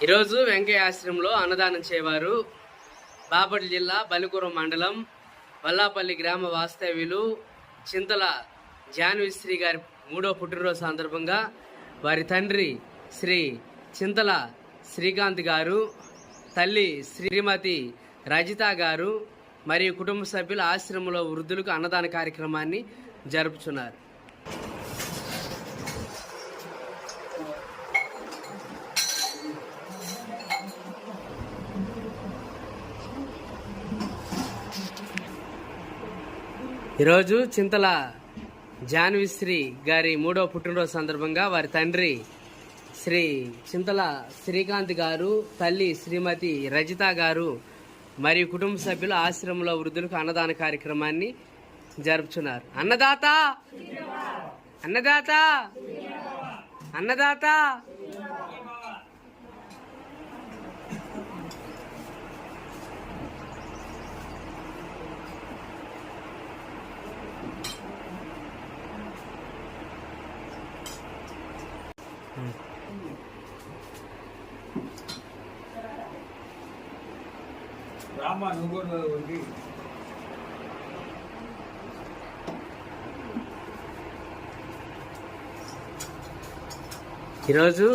ఈరోజు వెంకయ్య ఆశ్రమంలో అన్నదానం చేయవారు బాపట్ల జిల్లా బలికురం మండలం వల్లాపల్లి గ్రామ వాస్తవ్యులు చింతల జాన్విశ్రీ గారి 3వ పుట్టినరోజు సందర్భంగా వారి తండ్రి శ్రీ చింతల శ్రీకాంత్ గారు, తల్లి శ్రీమతి రజిత గారు మరియు కుటుంబ సభ్యులు ఆశ్రమంలో వృద్ధులకు అన్నదాన కార్యక్రమాన్ని జరుపుతున్నారు. ఈరోజు చింతల జాన్విశ్రీ గారి 3వ పుట్టినరోజు సందర్భంగా వారి తండ్రి శ్రీ చింతల శ్రీకాంత్ గారు, తల్లి శ్రీమతి రజిత గారు మరియు కుటుంబ సభ్యులు ఆశ్రమంలో వృద్ధులకు అన్నదాన కార్యక్రమాన్ని జరుపుతున్నారు. అన్నదాత అన్నదాత అన్నదాత రామా నువ్వు ఈరోజు